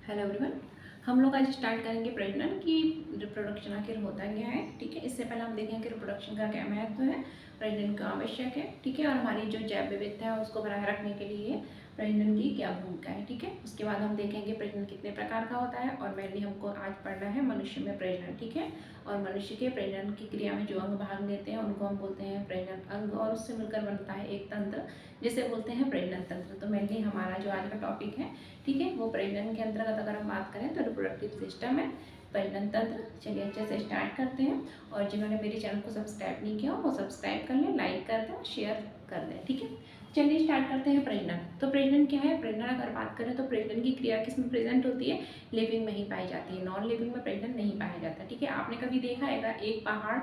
Hello everyone. हम लोग आज स्टार्ट करेंगे प्रजनन की रिप्रोडक्शन आखिर होता क्या है। ठीक है, इससे पहले हम देखेंगे कि रिप्रोडक्शन का क्या महत्व है, प्रजनन क्यों आवश्यक है। ठीक है, और हमारी जो जैव विविधता है उसको बनाए रखने के लिए प्रजनन की क्या भूमिका है। ठीक है, उसके बाद हम देखेंगे प्रजनन कितने प्रकार का होता है और मेनली हमको आज पढ़ना है मनुष्य में प्रजनन। ठीक है, और मनुष्य के प्रजनन की क्रिया में जो अंग भाग लेते हैं उनको हम बोलते हैं प्रजनन अंग, और उससे मिलकर बनता है एक तंत्र जिसे बोलते हैं प्रजनन तंत्र। तो मेनली हमारा जो आज का टॉपिक है, ठीक है, वो प्रजनन के अंतर्गत अगर हम बात करें तो रिप्रोडक्टिव सिस्टम है, प्रजनन तंत्र। चलिए अच्छे से स्टार्ट करते हैं, और जिन्होंने मेरे चैनल को सब्सक्राइब नहीं किया वो सब्सक्राइब कर लें, लाइक कर दें, शेयर कर दें। ठीक है, चलिए स्टार्ट करते हैं प्रजनन। तो प्रजनन क्या है? प्रजनन अगर बात करें तो प्रजनन की क्रिया किस में प्रेजेंट होती है? लिविंग में ही पाई जाती है, नॉन लिविंग में प्रजनन नहीं पाया जाता। ठीक है, आपने कभी देखा है एक पहाड़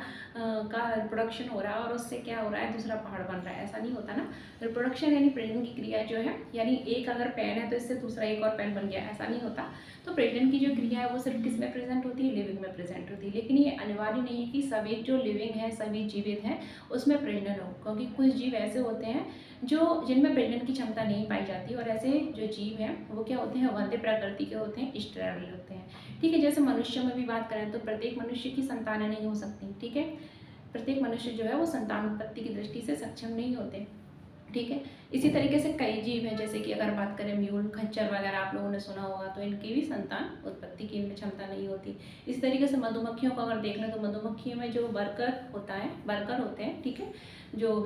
का रिप्रोडक्शन हो रहा है और उससे क्या हो रहा है, दूसरा पहाड़ बन रहा है? ऐसा नहीं होता ना। रिप्रोडक्शन यानी प्रजनन की क्रिया जो है, यानी एक अगर पेन है तो इससे दूसरा एक और पेन बन गया, ऐसा नहीं होता। तो प्रजनन की जो क्रिया है वो सिर्फ किस में प्रेजेंट होती है? लिविंग में प्रेजेंट होती है। लेकिन ये अनिवार्य नहीं है कि सभी जो लिविंग है, सभी जीवित हैं, उसमें प्रजनन हो, क्योंकि कुछ जीव ऐसे होते हैं जो जिनमें प्रजनन की क्षमता नहीं पाई जाती, और ऐसे जो जीव हैं वो क्या होते हैं? वंध्य प्रकृति के होते हैं, स्टेराइल होते हैं। ठीक है, जैसे मनुष्य में भी बात करें तो प्रत्येक मनुष्य की संतानें नहीं हो सकती। ठीक है, प्रत्येक मनुष्य जो है वो संतान उत्पत्ति की दृष्टि से सक्षम नहीं होते। ठीक है, इसी तरीके से कई जीव हैं, जैसे कि अगर बात करें म्यूल, खच्चर वगैरह आप लोगों ने सुना होगा, तो इनकी भी संतान उत्पत्ति की इनमें क्षमता नहीं होती। इस तरीके से मधुमक्खियों को अगर देख लें तो मधुमक्खियों में जो वर्कर होता है, वर्कर होते हैं, ठीक है, जो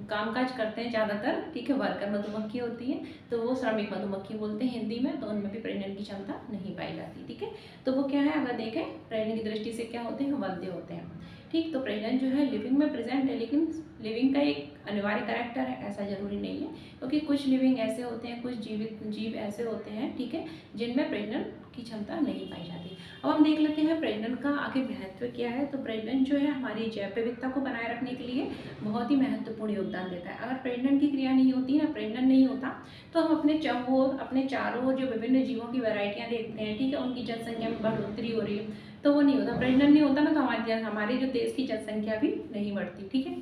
कामकाज करते हैं ज़्यादातर, ठीक है, वर्कर मधुमक्खी होती है, तो वो श्रमिक मधुमक्खी बोलते हैं हिंदी में, तो उनमें भी प्रजनन की क्षमता नहीं पाई जाती। ठीक है, तो वो क्या है, अगर देखें प्रजनन की दृष्टि से क्या होते हैं? वंध्य होते हैं। ठीक, तो प्रजनन जो है लिविंग में प्रेजेंट है, लेकिन लिविंग का एक अनिवार्य कैरेक्टर है, ऐसा जरूरी नहीं है, क्योंकि कुछ लिविंग ऐसे होते हैं, कुछ जीवित जीव ऐसे होते हैं, ठीक है, जिनमें प्रजनन की क्षमता नहीं पाई जाती। अब हम देख लेते हैं प्रजनन का आखिर महत्व क्या है। तो प्रजनन जो है हमारी जैव विविधता को बनाए रखने के लिए बहुत ही महत्वपूर्ण योगदान देता है। अगर प्रजनन की क्रिया नहीं होती ना, प्रजनन नहीं होता, तो हम अपने चारों जो विभिन्न जीवों की वैरायटियाँ देखते हैं, ठीक है, उनकी जनसंख्या में बढ़ोतरी हो रही है, तो वो नहीं होता। प्रजनन नहीं होता ना, तो हमारे जो देश की जनसंख्या भी नहीं बढ़ती। ठीक है,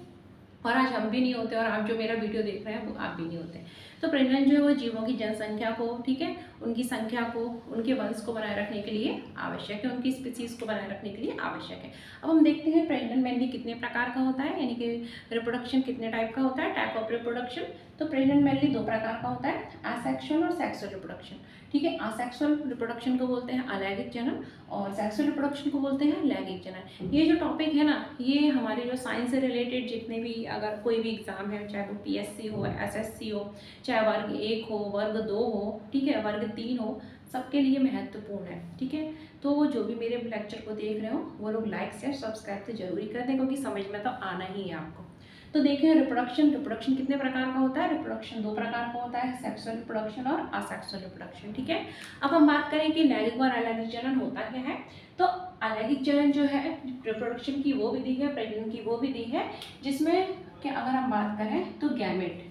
और आज हम भी नहीं होते, और आप जो मेरा वीडियो देख रहे हैं वो आप भी नहीं होते। तो प्रजनन जो है वो जीवों की जनसंख्या को, ठीक है, उनकी संख्या को, उनके वंश को बनाए रखने के लिए आवश्यक है, उनकी स्पीसीज को बनाए रखने के लिए आवश्यक है। अब हम देखते हैं प्रजनन मेनली कितने प्रकार का होता है, यानी कि रिप्रोडक्शन कितने टाइप का होता है, टाइप ऑफ रिप्रोडक्शन। तो प्रजनन मेनली दो प्रकार का होता है, असेक्सुअल और सेक्सुअल रिप्रोडक्शन। ठीक है, असेक्सुअल रिप्रोडक्शन को बोलते हैं अलैंगिक जनन, और सेक्सुअल रिप्रोडक्शन को बोलते हैं लैंगिक जनन। ये जो टॉपिक है ना, ये हमारे जो साइंस से रिलेटेड जितने भी अगर कोई भी एग्जाम है, चाहे वो पीएससी हो, एसएससी हो, चाहे वर्ग 1 हो, वर्ग 2 हो, ठीक है, वर्ग 3 हो, सबके लिए महत्वपूर्ण है। ठीक है, तो जो भी मेरे लेक्चर को देख रहे हो वो लोग लाइक शेयर सब्सक्राइब तो जरूरी कर दें, क्योंकि समझ में तो आना ही है आपको। तो देखें रिप्रोडक्शन कितने प्रकार का होता है? रिप्रोडक्शन दो प्रकार का होता है, सेक्सुअल रिप्रोडक्शन और असेक्सुअल रिप्रोडक्शन। ठीक है, अब हम बात करें कि लैंगिक और अलैंगिक जनन होता क्या है। तो अलैंगिक जनन जो है रिप्रोडक्शन की वो विधि है, प्रजनन की वो विधि है, जिसमें कि अगर हम बात करें तो गैमेट,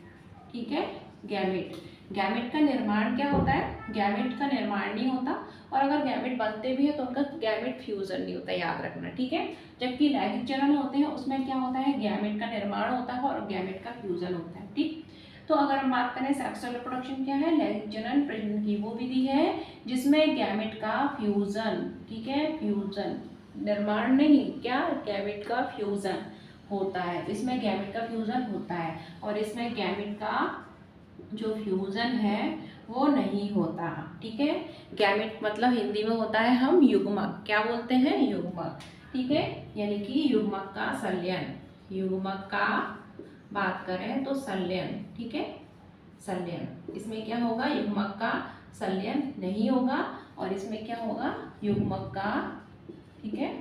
ठीक है, गैमेट का निर्माण क्या होता है? गैमेट का निर्माण नहीं होता, और अगर गैमेट बनते भी है तो उनका गैमेट फ्यूजन नहीं होता, याद रखना। ठीक है, जबकि लैंगिक जनन होते हैं उसमें क्या होता है? गैमेट का निर्माण होता है और गैमेट का फ्यूजन होता है। ठीक, तो अगर हम बात करें सेक्सुअल रिप्रोडक्शन क्या है, लैंगिक जनन प्रजनन की वो विधि है जिसमें गैमेट का फ्यूजन, ठीक है, फ्यूजन, निर्माण नहीं, क्या, गैमेट का फ्यूजन होता है, इसमें गैमेट का फ्यूजन होता है, और इसमें गैमेट का जो फ्यूजन है वो नहीं होता। ठीक है, गैमेट मतलब हिंदी में होता है हम युग्मक, क्या बोलते हैं? युग्मक। ठीक है, यानी कि युग्मक का संलयन, युग्मक का बात करें तो संलयन, ठीक है, संलयन, इसमें क्या होगा? युग्मक का संलयन नहीं होगा, और इसमें क्या होगा? युग्मक का, ठीक है,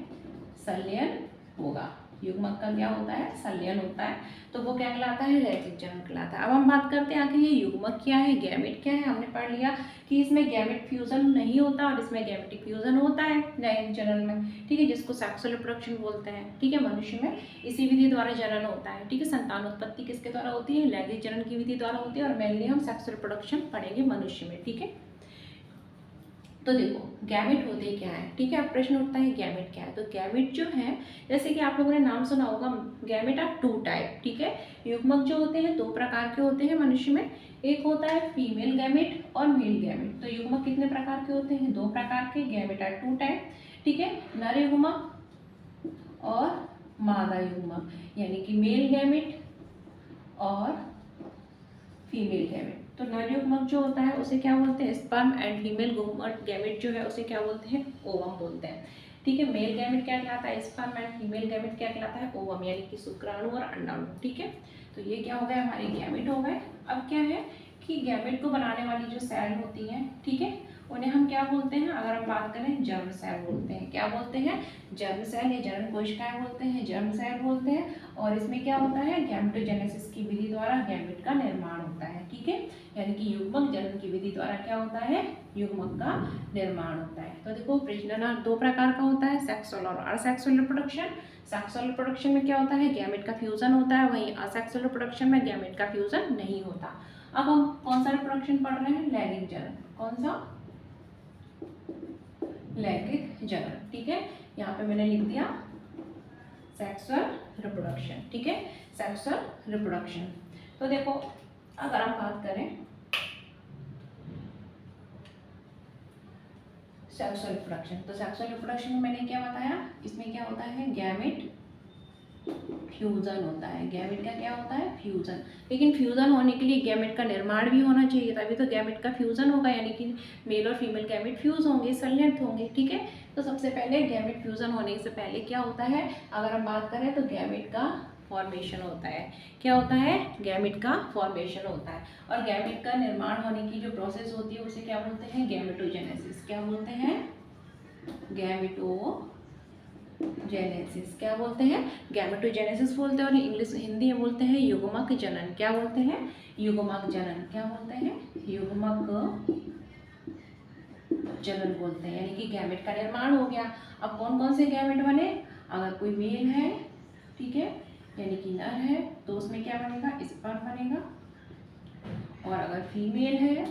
संलयन होगा। युग्मक का क्या होता है? संलयन होता है, तो वो क्या कहलाता है? लैंगिक जनन कहलाता है। अब हम बात करते हैं आखिर ये युग्मक क्या है, गैमेट क्या है। हमने पढ़ लिया कि इसमें गैमेट फ्यूजन नहीं होता और इसमें गैमेटिक फ्यूजन होता है लैंगिक जनन में, ठीक है, जिसको सेक्सुअल रिप्रोडक्शन बोलते हैं। ठीक है, मनुष्य में इसी विधि द्वारा जनन होता है। ठीक है, संतान उत्पत्ति किसके द्वारा होती है? लैंगिक जनन की विधि द्वारा होती है, और मेनली हम सेक्सुअल रिप्रोडक्शन पढ़ेंगे मनुष्य में। ठीक है, तो देखो गैमेट होते क्या है, ठीक है। अब प्रश्न उठता है गैमेट क्या है। तो गैमेट जो है, जैसे कि आप लोगों ने नाम सुना होगा, गैमेट आर टू टाइप, ठीक है। युग्मक जो होते हैं 2 प्रकार के होते हैं मनुष्य में। एक होता है फीमेल गैमेट और मेल गैमेट। तो युग्मक कितने प्रकार के होते हैं? 2 प्रकार के। गैमेट आर टू टाइप, ठीक है। नर युग्मक और मादा युग्मक, यानी कि मेल गैमेट और फीमेल गैमेट। तो नर युग्मक जो होता है उसे क्या बोलते हैं? स्पर्म। एंड फीमेल गैमेट जो है उसे क्या बोलते हैं? ओवम बोलते हैं, ठीक है। मेल गैमेट क्या कहलाता है? स्पर्म। एंड फीमेल गैमेट क्या कहलाता है? ओवम, यानी कि शुक्राणु और अंडाणु, ठीक है। तो ये क्या हो गए? हमारे गैमेट हो गए। अब क्या है कि गैमेट को बनाने वाली जो सेल होती हैं, ठीक है, उन्हें हम क्या बोलते हैं? अगर हम बात करें जर्म सेल बोलते हैं। क्या बोलते हैं? जर्म सेल या जर्म कोशिकाएं बोलते हैं, जर्म सेल बोलते हैं। और इसमें क्या होता है? गैमेटोजेनेसिस की विधि द्वारा गैमेट का निर्माण होता है, ठीक है। यानी कि युग्मक जनन की विधि द्वारा क्या होता है? युग्मक का निर्माण होता है। तो देखो प्रजनन 2 प्रकार का होता है, सेक्सुअल और असेक्सुअल रिप्रोडक्शन। सेक्सुअल रिप्रोडक्शन में क्या होता है? गैमेट का फ्यूजन होता है, वहीं असेक्सुअल रिप्रोडक्शन में गैमेट का फ्यूजन नहीं होता। अब हम कौन सा रिप्रोडक्शन पढ़ रहे हैं? लैंगिक जनन। कौन सा? लैंगिक जनन, ठीक है। यहाँ पे मैंने लिख दिया सेक्सुअल रिप्रोडक्शन, ठीक है, सेक्सुअल रिप्रोडक्शन। तो देखो अगर हम बात करें सेक्सुअल रिप्रोडक्शन, तो सेक्सुअल रिप्रोडक्शन में मैंने क्या बताया? इसमें क्या होता है? गैमेट फ्यूजन होता है। गैमेट का क्या होता है? फ्यूजन। लेकिन फ्यूजन होने के लिए गैमेट का निर्माण भी होना चाहिए, तभी तो गैमेट का फ्यूजन होगा, यानी कि मेल और फीमेल गैमेट फ्यूज होंगे, संलग्न होंगे, ठीक है। तो सबसे पहले गैमेट फ्यूजन होने से पहले क्या होता है? अगर हम बात करें तो गैमेट का फॉर्मेशन होता है। क्या होता है? गैमेट का फॉर्मेशन होता है। और गैमेट का निर्माण होने की जो प्रोसेस होती है उसे क्या बोलते हैं? गैमेटोजेनेसिस। क्या बोलते हैं? गैमेटोजेनेसिस। क्या बोलते हैं? गैमेटोजेनेसिस बोलते हैं। और इंग्लिश हिंदी में बोलते हैं युग्मक जनन। क्या बोलते हैं? युग्मक जनन। क्या बोलते हैं? युग्मक जनन बोलते हैं, यानी कि गैमेट का निर्माण हो गया। अब कौन कौन से गैमेट बने? अगर कोई मेल है, ठीक है, यानी कि नर है, तो उसमें क्या बनेगा? स्पर्म बनेगा। और अगर फीमेल है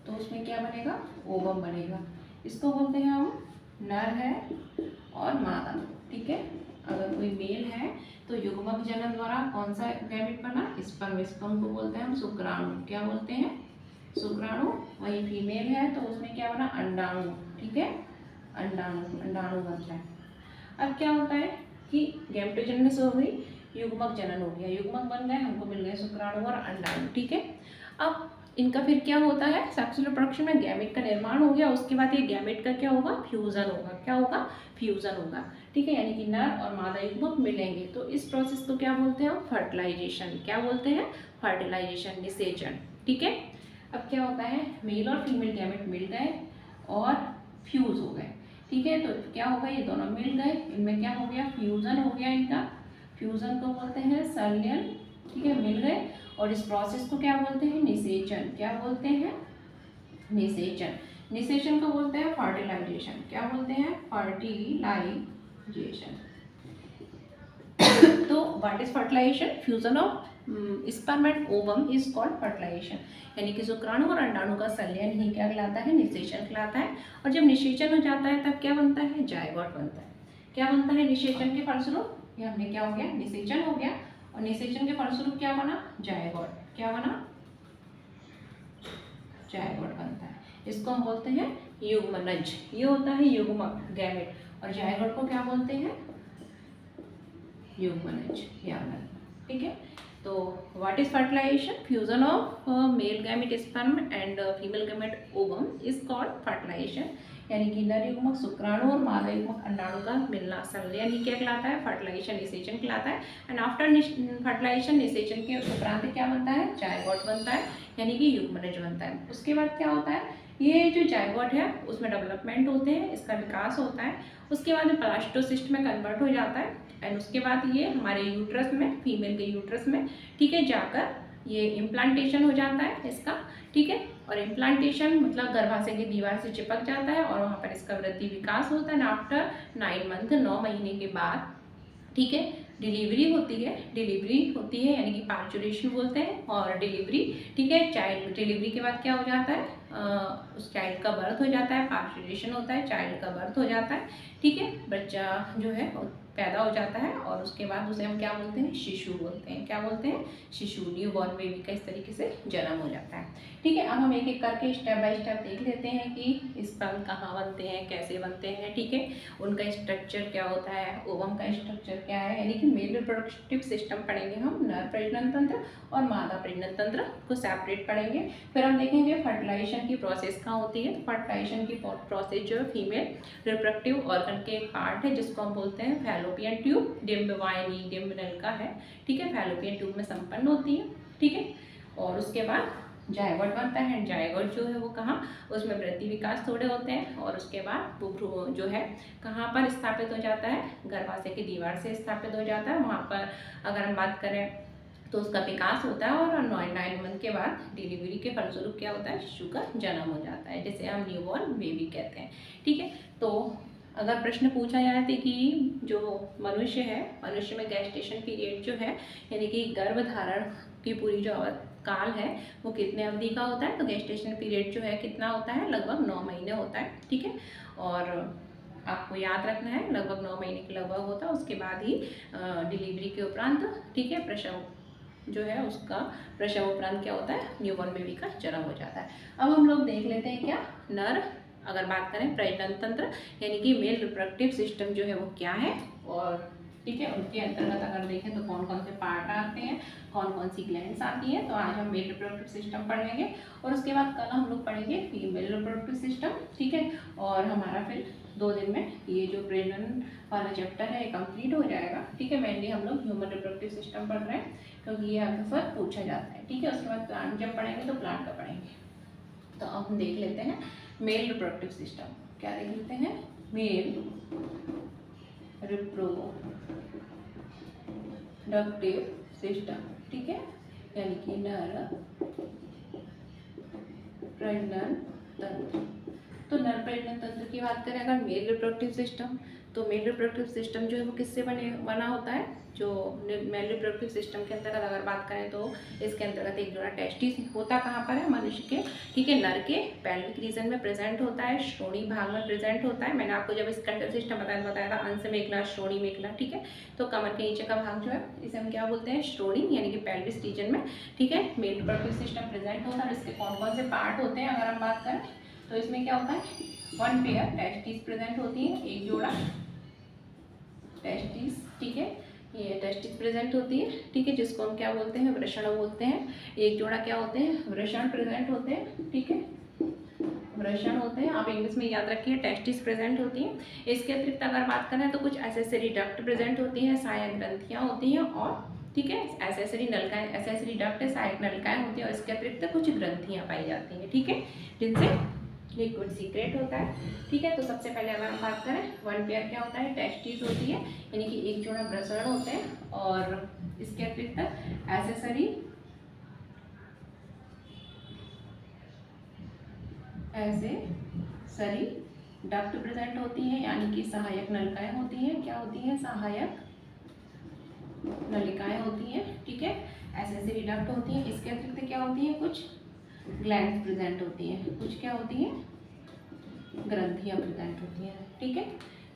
तो उसमें क्या बनेगा? ओवम बनेगा। इसको बोलते हैं हम नर है और मादा, ठीक है। अगर कोई मेल है तो युग्मक जनन द्वारा कौन सा गैमेट बना? स्पर्म। स्पर्म को बोलते हैं हम शुक्राणु। क्या बोलते हैं? शुक्राणु। वही फीमेल है तो उसमें क्या बना? अंडाणु, ठीक है, अंडाणु, अंडाणु बनता है। अब क्या होता है कि गैमेटोजेनेसिस हो गई, युग्मक जनन हो गया, युग्मक बन गए, हमको मिल गए शुक्राणु और अंडाणु, ठीक है। अब इनका फिर क्या होता है? सेक्सुअल रिप्रोडक्शन में गैमेट का निर्माण हो गया, उसके बाद ये गैमेट का क्या होगा? फ्यूजन होगा। क्या होगा? फ्यूजन होगा, ठीक है, यानी कि नर और मादा युग्मक मिलेंगे। तो इस प्रोसेस को क्या बोलते हैं हम? फर्टिलाइजेशन। क्या बोलते हैं? फर्टिलाइजेशन, निषेचन, ठीक है। अब क्या होता है? मेल और फीमेल गैमेट मिल गए और फ्यूज हो गए, ठीक है। तो क्या होगा? ये दोनों मिल गए, इनमें क्या हो गया? फ्यूजन हो गया इनका। फ्यूजन को बोलते हैं संलयन, ठीक है, मिल गए। और इस प्रोसेस को क्या बोलते हैं? निषेचन। क्या बोलते हैं? निषेचन। निषेचन को बोलते हैं फर्टिलाइजेशन। क्या बोलते हैं? फर्टिलाइजेशन। तो what is fertilization? Fusion of sperm and ovum is called fertilization, यानी कि शुक्राणु और अंडाणु का संलयन ही क्या कहलाता है? निषेचन कहलाता है। और जब निषेचन हो जाता है तब क्या बनता है? जायगोट बनता है। क्या बनता है निषेचन के फलस्वरूप? ये हमने क्या हो गया? निषेचन हो गया। और निषेचन के फलस्वरूप क्या बना? जायगोट। क्या बना? जायगोट बनता है। इसको हम बोलते हैं युग्मनज। ये होता है युग्मक गैमेट, और जायगोट को क्या बोलते हैं? युग्मनज, ठीक है। तो what is fertilization? Fusion of male gamete sperm and female gamete ovum is called fertilization, यानी कि नर युग्मक शुक्राणु और मादा युग्मक अंडाणु का मिलना संलयन ही क्या कहलाता है? फर्टिलाइजेशन, निषेचन कहलाता है। एंड आफ्टर फर्टिलाइजेशन, निषेचन के उपरांत क्या बनता है? जायगोट बनता है, यानी कि युग्मनज बनता है। उसके बाद क्या होता है? ये जो जायगोट है उसमें डेवलपमेंट होते हैं, इसका विकास होता है। उसके बाद ब्लास्टोसिस्ट में कन्वर्ट हो जाता है। एंड उसके बाद ये हमारे यूट्रस में, फीमेल के यूट्रस में, ठीक है, जाकर ये इम्प्लांटेशन हो जाता है इसका, ठीक है। और इम्प्लांटेशन मतलब गर्भाशय की दीवार से चिपक जाता है और वहाँ पर इसका वृद्धि विकास होता है। आफ्टर 9 मंथ, 9 महीने के बाद, ठीक है, डिलीवरी होती है यानी कि पार्चुरेशन बोलते हैं और डिलीवरी, ठीक है। चाइल्ड डिलीवरी के बाद क्या हो जाता है, उस चाइल्ड का बर्थ हो जाता है, पार्चुरेशन होता है, चाइल्ड का बर्थ हो जाता है, ठीक है। बच्चा जो है पैदा हो जाता है और उसके बाद उसे हम क्या बोलते हैं, शिशु बोलते हैं। क्या बोलते हैं, शिशु, न्यू बॉर्न बेबी का इस तरीके से जन्म हो जाता है, ठीक है। अब हम एक एक करके स्टेप बाय स्टेप देख लेते हैं कि स्पर्म कहाँ बनते हैं, कैसे बनते हैं, ठीक है। उनका स्ट्रक्चर क्या होता है, ओवम का स्ट्रक्चर क्या है, यानी कि मेल रिप्रोडक्टिव सिस्टम पढ़ेंगे हम, नर प्रजनन तंत्र और मादा प्रजनन तंत्र को सेपरेट पढ़ेंगे। फिर हम देखेंगे फर्टिलाइजेशन की प्रोसेस कहाँ होती है। फर्टिलाइजेशन की प्रोसेस जो है फीमेल रिप्रोडक्टिव ऑर्गन के एक पार्ट है जिसको हम बोलते हैं फैलोपियन ट्यूब, डिम्ब वाहिनी, डिम्ब नलिका है, ठीक है, फैलोपियन ट्यूब में संपन्न होती है, ठीक है। और उसके बाद जायगोट बनता है। जायगोट जो है वो कहाँ, उसमें वृद्धि विकास थोड़े होते हैं और उसके बाद वो जो है कहाँ पर स्थापित हो जाता है, गर्भाशय की दीवार से स्थापित हो जाता है। वहाँ पर अगर हम बात करें तो उसका विकास होता है और 9 मंथ के बाद डिलीवरी के फलस्वरूप क्या होता है, शिशु का जन्म हो जाता है, जिसे हम न्यूबॉर्न बेबी कहते हैं, ठीक है। तो अगर प्रश्न पूछा जाए तो कि जो मनुष्य है, मनुष्य में गैस्टेशन पीरियड जो है यानी कि गर्भधारण की पूरी जो काल है वो कितने अवधि का होता है, तो गैस्टेशन पीरियड जो है कितना होता है, लगभग 9 महीने होता है, ठीक है। और आपको याद रखना है लगभग 9 महीने के लगभग होता है, उसके बाद ही डिलीवरी के उपरांत, ठीक है, प्रसव जो है उसका प्रसव उपरांत क्या होता है, न्यूबॉर्न बेबी का जन्म हो जाता है। अब हम लोग देख लेते हैं क्या नर, अगर बात करें प्रजनन तंत्र यानी कि मेल रिप्रोडक्टिव सिस्टम जो है वो क्या है, और ठीक है उनके अंतर्गत अगर देखें तो कौन कौन से पार्ट आते हैं, कौन कौन सी ग्लैंड्स आती हैं। तो आज हम मेल रिप्रोडक्टिव सिस्टम पढ़ेंगे और उसके बाद कल हम लोग पढ़ेंगे फीमेल रिप्रोडक्टिव सिस्टम, ठीक है। और हमारा फिर 2 दिन में ये जो प्रजनन वाला चैप्टर है ये कंप्लीट हो जाएगा, ठीक है। मेनली हम लोग ह्यूमन रिप्रोडक्टिव सिस्टम पढ़ रहे हैं क्योंकि ये अक्सर पूछा जाता है, ठीक है। उसके बाद प्लांट जब पढ़ेंगे तो प्लांट का पढ़ेंगे। तो अब हम देख लेते हैं मेल रिप्रोडक्टिव सिस्टम, क्या देख लेते हैं, मेल रिप्रोडक्टिव सिस्टम, ठीक है, यानी कि नर प्रजनन तंत्र। तो नर प्रजनन तंत्र की बात करें अगर मेल रिप्रोडक्टिव सिस्टम, तो मेल रिप्रोडक्टिव सिस्टम जो है वो किससे बना होता है, जो मेल रिप्रोडक्टिव सिस्टम के अंतर्गत अगर बात करें तो इसके अंतर्गत एक जोड़ा टेस्टिस होता कहाँ पर है, मनुष्य के, ठीक है, नर के पेल्विक रीजन में प्रेजेंट होता है, श्रोणी भाग में प्रेजेंट होता है। मैंने आपको जब इसका सिस्टम बताया था अंश मेखला, श्रोणी मेखला, ठीक है। तो कमर के नीचे का भाग जो है इसे हम क्या बोलते हैं, श्रोणी यानी कि पेल्विस रीजन में, ठीक है, मेल रिप्रोडक्टिव सिस्टम प्रेजेंट होता है। इसके कौन कौन से पार्ट होते हैं अगर हम बात करें तो इसमें क्या होता है, 1 पेयर टेस्टिस प्रेजेंट होती है, एक जोड़ा टेस्टिस, ठीक है, ये टेस्टिस प्रेजेंट होती है, ठीक है, जिसको हम क्या बोलते हैं, वृषण बोलते हैं। एक जोड़ा क्या होते हैं, वृषण प्रेजेंट होते हैं, ठीक है, वृषण होते हैं, आप इंग्लिश में याद रखिए, टेस्टिस प्रेजेंट होती हैं। इसके अतिरिक्त अगर बात करें तो कुछ एसेसरी डक्ट प्रेजेंट होती हैं, सहायक ग्रंथियाँ होती हैं और ठीक है, एसेसरी नलिकाएं, एसेसरी डक्ट सहायक नलिकाएं होती हैं और इसके अतिरिक्त कुछ ग्रंथियाँ पाई जाती हैं, ठीक है, जिनसे लिक्विड सीक्रेट होता है, ठीक है। तो सबसे पहले अगर हम बात करें 1 पेयर क्या होता है, टेस्टिस होती है यानी कि एक जोड़ा वृषण होते हैं और इसके अतिरिक्त एसेसरी डक्ट प्रेजेंट होती है यानी कि सहायक नलिकाएं होती हैं, क्या होती हैं, सहायक नलिकाएं होती हैं, ठीक है, एसेसरी डक्ट होती हैं। इसके अतिरिक्त क्या होती है, कुछ ग्लैंड प्रेजेंट होती हैं, कुछ क्या होती हैं, ग्रंथियां प्रेजेंट होती हैं, ठीक है।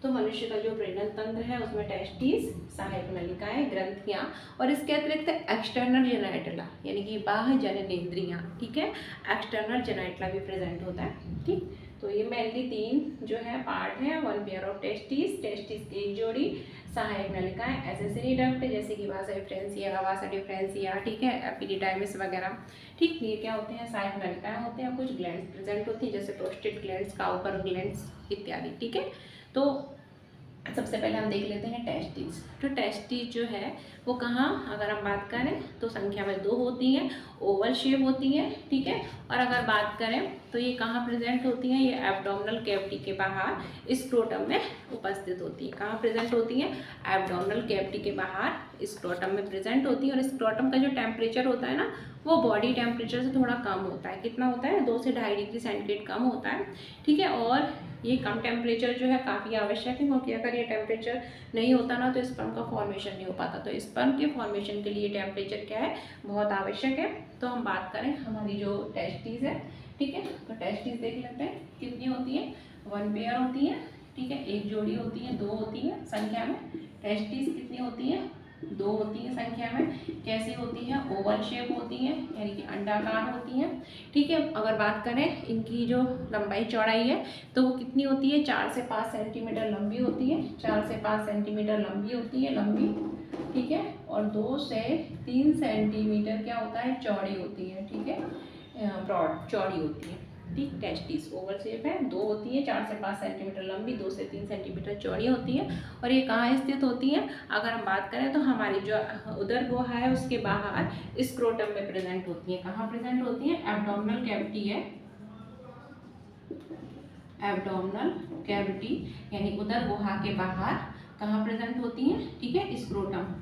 तो मनुष्य का जो प्रजनन तंत्र है उसमें टेस्टिस, सहायक नलिकाएं, ग्रंथियां और इसके अतिरिक्त एक्सटर्नल जेनाइटला यानी कि बाह्य जननेंद्रियां, ठीक है, एक्सटर्नल जेनाइटला भी प्रेजेंट होता है, ठीक। तो ये मेनली 3 जो है पार्ट है, 1 पेयर ऑफ टेस्टिस की एक जोड़ी, सहायक नलिकाएं, एसेसरी डक्ट जैसे कि वासा डिफरेंशिया, ठीक है, एपिडिडाइमिस वगैरह, ठीक, ये क्या होते हैं, सहायक नलिकाएं होते हैं, कुछ ग्लैंड्स प्रेजेंट होती हैं जैसे प्रोस्टेट ग्लैंड्स, काउपर ग्लैंड्स इत्यादि, ठीक है। तो सबसे पहले हम देख लेते हैं टेस्टिस। तो टेस्टिस जो है वो कहाँ, अगर हम बात करें तो संख्या में 2 होती हैं, ओवल शेप होती है, ठीक है। और अगर बात करें तो ये कहाँ प्रेजेंट होती हैं, ये एब्डोमिनल कैविटी के बाहर स्क्रोटम में उपस्थित होती है। कहाँ प्रेजेंट होती हैं, एब्डोमिनल कैविटी के बाहर स्क्रोटम में प्रेजेंट होती है। और स्क्रोटम का जो टेम्परेचर होता है ना, वो बॉडी टेम्परेचर से थोड़ा कम होता है। कितना होता है, 2 से 2.5 डिग्री सेंटीग्रेड कम होता है, ठीक है। और ये कम टेम्परेचर जो है काफ़ी आवश्यक है, क्योंकि अगर ये टेम्परेचर नहीं होता ना तो स्पर्म का फॉर्मेशन नहीं हो पाता। तो स्पर्म के फॉर्मेशन के लिए टेम्परेचर क्या है, बहुत आवश्यक है। तो हम बात करें हमारी जो टेस्टिस है, ठीक है, तो टेस्टिस देख लेते हैं कितनी होती है, 1 पेयर होती है, ठीक है, एक जोड़ी होती है, 2 होती है संख्या में। टेस्टिस कितनी होती है, 2 होती है संख्या में। कैसी होती है, ओवल शेप होती है, यानी कि अंडाकार होती है, ठीक है। अगर बात करें इनकी जो लंबाई चौड़ाई है तो वो कितनी होती है, 4 से 5 सेंटीमीटर लंबी होती है, 4 से 5 सेंटीमीटर लंबी होती है, लंबी, ठीक है। और 2 से 3 सेंटीमीटर क्या होता है, चौड़ी होती है, ठीक है, ब्रॉड चौड़ी होती है, ठीक। टेस्टिस ओवल शेप है, 2 होती है, 4 से 5 सेंटीमीटर लंबी, 2 से 3 सेंटीमीटर चौड़ी होती है। और ये कहाँ स्थित होती है, अगर हम बात करें तो हमारी जो उदर गुहा है उसके बाहर स्क्रोटम में प्रेजेंट होती है। कहाँ प्रेजेंट होती है, एब्डोमिनल कैविटी है, एब्डोमिनल कैविटी यानी उदर गुहा के बाहर कहाँ प्रेजेंट होती है, ठीक है, स्क्रोटम,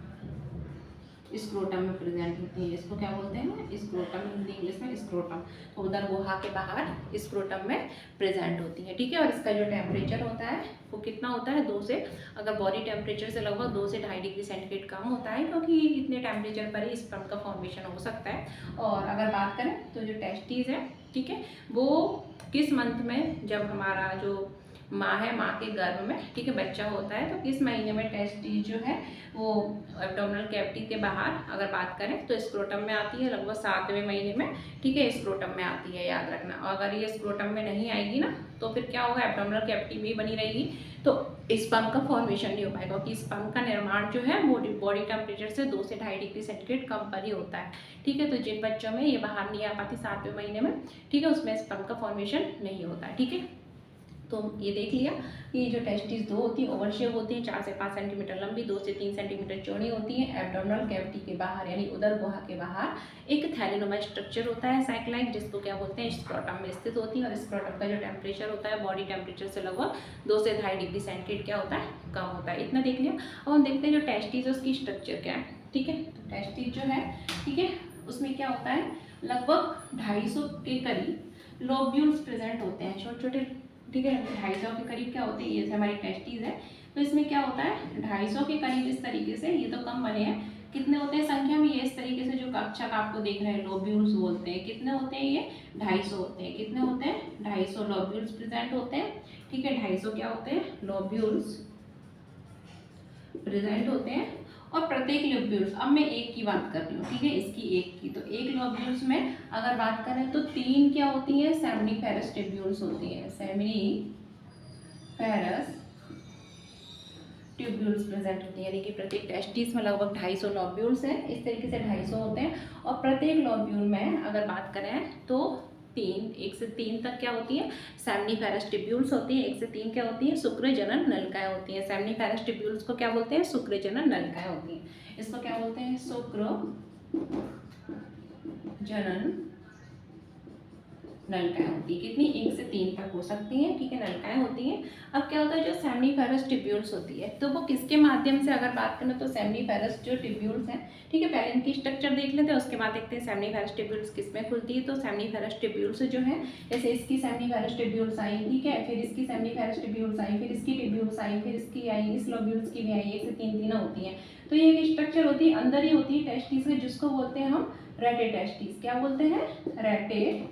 स्क्रोटम में प्रेजेंट होती है। इसको क्या बोलते हैं, स्क्रोटम, हिंदी इंग्लिश में स्क्रोटम। तो उदर गुहा के बाहर स्क्रोटम में प्रेजेंट होती है, ठीक है। और इसका जो टेम्परेचर होता है वो कितना होता है, 2 से, अगर बॉडी टेम्परेचर से लगभग 2 से 2.5 डिग्री सेंटीग्रेड कम होता है, क्योंकि इतने टेम्परेचर पर ही स्पर्म का फॉर्मेशन हो सकता है। और अगर बात करें तो जो टेस्टिस है, ठीक है, वो किस मंथ में, जब हमारा जो माँ है, माँ के गर्भ में, ठीक है, बच्चा होता है, तो किस महीने में टेस्टिस जो है वो एब्डोमिनल कैविटी के बाहर अगर बात करें तो स्क्रोटम में आती है, लगभग 7वें महीने में, ठीक है, स्क्रोटम में आती है, याद रखना। और अगर ये स्क्रोटम में नहीं आएगी ना तो फिर क्या होगा, एब्डोमिनल कैविटी में ही बनी रहेगी, तो स्पर्म का फॉर्मेशन नहीं हो पाएगा, क्योंकि स्पर्म का निर्माण जो है वो बॉडी टेम्परेचर से 2 से 2.5 डिग्री सेंटीग्रेड कम पर ही होता है, ठीक है। तो जिन बच्चों में ये बाहर नहीं आ पाती 7वें महीने में, ठीक है, उसमें स्पर्म का फॉर्मेशन नहीं होता है, ठीक है। तो ये देख लिया कि जो टेस्टिस 2 होती है, ओवल शेप होती है, 4 से 5 सेंटीमीटर लंबी, 2 से 3 सेंटीमीटर चौड़ी होती है। एब्डोमिनल कैविटी के बाहर यानी उदर गुहा के बाहर एक थैलेनोमा स्ट्रक्चर होता है साइक्लाइक, जिसको क्या बोलते हैं, स्क्रोटम में स्थित होती है। और स्क्रोटम का जो टेम्परेचर होता है बॉडी टेम्परेचर से लगभग 2 से 2.5 डिग्री सेंटीग्रेड क्या होता है, कम होता है। इतना देख लिया। अब हम देखते हैं जो टेस्टिस है उसकी स्ट्रक्चर क्या है, ठीक है। तो टेस्टिस जो है, ठीक है, उसमें क्या होता है, लगभग 250 के करीब लोब्यूल्स प्रेजेंट होते हैं, छोटे छोटे, ठीक है। 250 के करीब क्या होते हैं, ये हमारी टेस्टिस है, तो इसमें क्या होता है, 250 के करीब इस तरीके से, ये तो कम बने हैं, कितने होते हैं संख्या में, ये इस तरीके से जो कक्षक आपको देख रहे हैं लोब्यूल्स बोलते हैं, कितने होते हैं, ये 250 होते हैं। कितने होते हैं, 250 लोब्यूल्स प्रेजेंट होते हैं, ठीक है। 250 क्या होते हैं, लोब्यूल्स प्रेजेंट होते हैं। और प्रत्येक लोब्यूल्स, अब मैं एक की बात कर रही हूँ, ठीक है, इसकी एक की, तो एक लोब्यूल्स में अगर बात करें तो 3 क्या होती है, सेमिनिफेरस ट्यूब्यूल्स होती है, सेमिनिफेरस ट्यूब्यूल्स प्रेजेंट होती है, यानी कि प्रत्येक टेस्टिस में लगभग 250 लोब्यूल्स हैं, इस तरीके से 250 होते हैं। और प्रत्येक लोब्यूल में अगर बात करें तो 1 से 3 तक क्या होती है, सेमिनिफेरस ट्यूब्यूल्स होती है। 1 से 3 क्या होती है, शुक्र जनन नलिकाएं होती हैं। सेमिनिफेरस ट्यूब्यूल्स को क्या बोलते हैं, शुक्र जनन नलिकाएं होती हैं। इसको क्या बोलते हैं, शुक्र जनन नलिकाएं होती है। कितनी, 1 से 3 तक हो सकती हैं, ठीक है, नलिकाएं होती हैं। अब क्या होता है, जो सेमिनिफेरस ट्यूब्यूल्स होती है तो वो किसके माध्यम से अगर बात करें तो सेमिनिफेरस जो ट्यूब्यूल्स हैं, ठीक है, पहले इनकी स्ट्रक्चर देख लेते हैं, उसके बाद देखते हैं सेमिनिफेरस ट्यूब्यूल्स किसमें खुलती है। तो सेमिनिफेरस ट्यूब्यूल्स जो है, जैसे इसकी सेमिनिफेरस ट्यूब्यूल्स आई, ठीक है, फिर इसकी सेमिनिफेरस ट्यूब्यूल्स आई, फिर इसकी ट्यूब्यूल्स आई, फिर इसकी आई, इस लोब्यूल्स की भी आई, 1 से 3 तीनों होती हैं। तो ये एक स्ट्रक्चर होती है, अंदर ही होती है टेस्टिस में, जिसको बोलते हैं हम रेटे टेस्टिस। क्या बोलते हैं, रेटे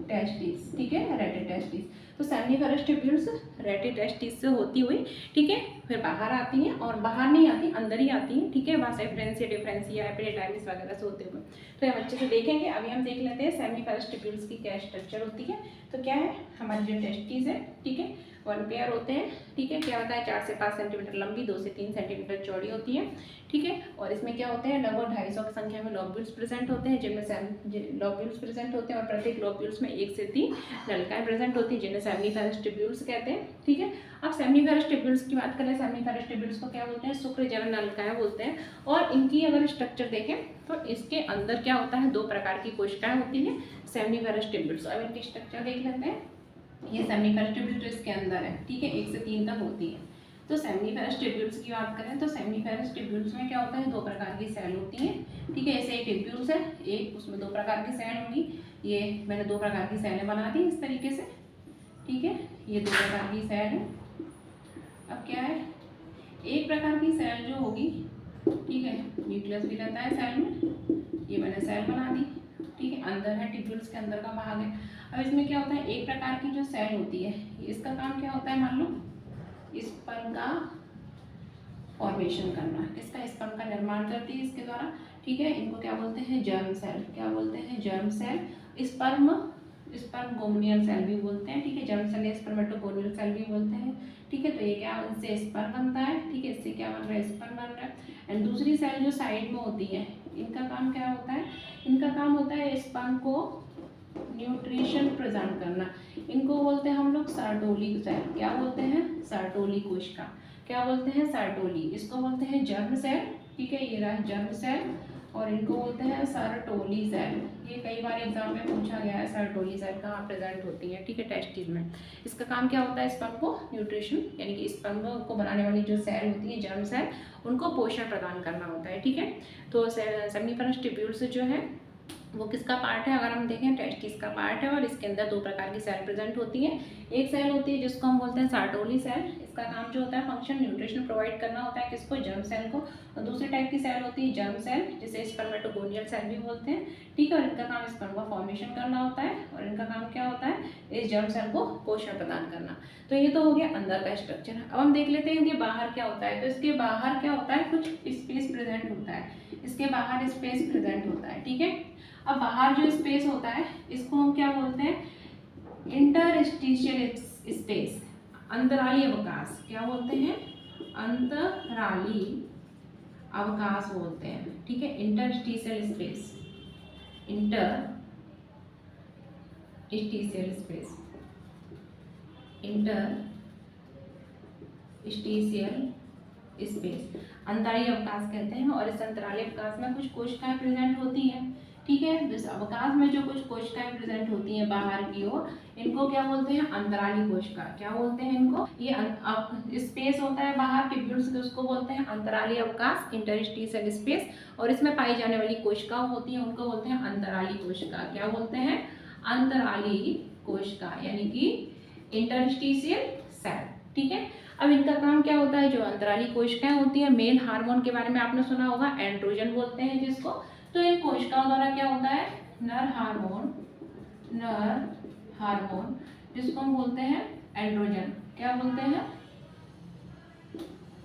टेस्टिस, ठीक है, रेटे टेस्टिस। तो सेमिनिफेरस ट्यूब्यूल्स रेटे टेस्टिस से होती हुई, ठीक है, फिर बाहर आती हैं, और बाहर नहीं आती, अंदर ही आती हैं, ठीक है, वासा फ्रेंसिया डिफरेंसिया एपिडिडाइमिस वगैरह से होते हुए। तो हम अच्छे से देखेंगे। अभी हम देख लेते हैं सेमिनिफेरस ट्यूब्यूल्स की क्या स्ट्रक्चर होती है। तो क्या है, हमारी जो टेस्टिस है, ठीक है, 1 पेयर होते हैं, ठीक है, क्या होता है, 4 से 5 सेंटीमीटर लंबी, 2 से 3 सेंटीमीटर चौड़ी होती है, ठीक है। और इसमें क्या होते हैं, लगभग 250 की संख्या में लोब्यूल्स प्रेजेंट होते हैं, जिनमें लोब्यूल्स प्रेजेंट होते हैं। और प्रत्येक लोब्यूल्स में 1 से 3 नलिकाएं प्रेजेंट होती हैं, जिन्हें सेमनीफेरस ट्यूब्यूल्स कहते हैं, ठीक है। अब सेमनीफेरस ट्यूब्यूल्स की बात करें, सेमनीफेरस ट्यूब्यूल्स को क्या बोलते हैं, शुक्र जल नलिकाएं बोलते हैं। और इनकी अगर स्ट्रक्चर देखें तो इसके अंदर क्या होता है, दो प्रकार की कोशिकाएं होती हैं सेमनीफेरस ट्यूब्यूल्स। अब इनकी स्ट्रक्चर देख लेते हैं। ये सेमनीफेरस ट्यूब्यूल्स जो इसके अंदर है, ठीक है, 1 से 3 तक होती है। तो सेमनीफेरस ट्यूब्यूल्स की बात करें तो सेमनीफेरस ट्यूब्यूल्स में क्या होता है, दो प्रकार की सेल होती हैं, ठीक है। ऐसे एक ट्यूब्यूल्स है, एक उसमें दो प्रकार की सेल होंगी। ये मैंने दो प्रकार की सेलें बना दी इस तरीके से, ठीक है। ये दो प्रकार की सेल है। अब क्या है, एक प्रकार की सेल जो होगी, ठीक है, न्यूक्लियस भी रहता है सेल में, ये मैंने सेल बना दी, ठीक है, अंदर है, ट्यूब्यूल्स के अंदर का भाग है। अब इसमें क्या होता है, एक प्रकार की जो सेल होती है, इसका काम क्या होता है, मान लो स्पर्म का फॉर्मेशन करना, किसका, स्पर्म का निर्माण करती है इसके द्वारा, ठीक है। इनको क्या बोलते हैं, जर्म सेल, क्या बोलते हैं, जर्म सेल। स्पर्म गोनियल सेल भी बोलते हैं, ठीक है, जर्म सेल या स्पर्मेटोगोनियल सेल भी बोलते हैं, ठीक है। तो ये क्या, इनसे स्पर्म बनता है, ठीक है, इससे क्या बन रहा है, स्पर्म बन रहा है। एंड दूसरी सेल जो साइड में होती है, इनका काम क्या होता है, इनका काम होता है स्पर्म को न्यूट्रिशन प्रदान करना। इनको बोलते हैं हम लोग सार्टोली सेल, क्या बोलते हैं, सार्टोली कोशिका, क्या बोलते हैं, सार्टोली। इसको बोलते हैं जर्म सेल, ठीक है, ये रहा जर्म सेल, और इनको बोलते हैं सार्टोली सेल। ये कई बार एग्जाम में पूछा गया है, सार्टोली सेल कहाँ प्रेजेंट होती है, ठीक है, टेस्टिस में। इसका काम क्या होता है, स्पर्म को न्यूट्रिशन, यानी कि स्पर्म को बनाने वाली जो सेल होती है, जर्म सेल, उनको पोषण प्रदान करना होता है, ठीक है। तो सेमनीफेरस ट्यूब्यूल्स जो है वो किसका पार्ट है, अगर हम देखें टेस्टिस का पार्ट है, और इसके अंदर दो प्रकार की सेल प्रेजेंट होती है। एक सेल होती है जिसको हम बोलते हैं सार्टोली सेल, इसका काम जो होता है फंक्शन न्यूट्रिशन प्रोवाइड करना होता है, किसको, जर्म सेल को। और दूसरी टाइप की सेल होती है जर्म सेल, जिसे स्पर्मेटोगोनियल सेल भी बोलते हैं, ठीक है। और इनका काम स्पर्म का फॉर्मेशन करना होता है, और इनका काम क्या होता है, इस जर्म सेल को पोषण प्रदान करना। तो ये तो हो गया अंदर का स्ट्रक्चर। अब हम देख लेते हैं इनके बाहर क्या होता है। तो इसके बाहर क्या होता है, कुछ स्पेस प्रेजेंट होता है, इसके बाहर स्पेस प्रेजेंट होता है, ठीक है। अब बाहर जो स्पेस होता है इसको हम क्या बोलते हैं, इंटरस्टिशियल स्पेस, अंतराली अवकाश, क्या बोलते हैं, अंतराली अवकाश बोलते हैं, ठीक है, interstitial space, interstitial space, interstitial space, अंतराली अवकाश कहते हैं। और इस अंतराली अवकाश में कुछ कोशिकाएं प्रेजेंट होती हैं, ठीक है। इस अवकाश में जो कुछ कोशिकाएं प्रेजेंट होती हैं बाहर की ओर, इनको क्या बोलते हैं, अंतराली कोशिका, क्या बोलते हैं इनको। ये स्पेस होता है बाहर ट्यूब्यूल्स के, उसको बोलते हैं अंतराली अवकाश, इंटरस्टिशियल स्पेस। और इसमें पाई जाने वाली कोशिकाएं होती हैं, उनको बोलते हैं अंतराली कोशिका, क्या बोलते हैं, अंतराली कोशिका, यानी कि इंटरस्टिशियल सेल, ठीक है। अब इनका काम क्या होता है, जो अंतराली कोशिकाएं होती हैं, मेल हार्मोन के बारे में आपने सुना होगा, एंड्रोजन बोलते हैं जिसको। तो इन कोशिकाओं द्वारा क्या होता है, नर हार्मोन, जिसको हम बोलते हैं एंड्रोजन, क्या बोलते हैं,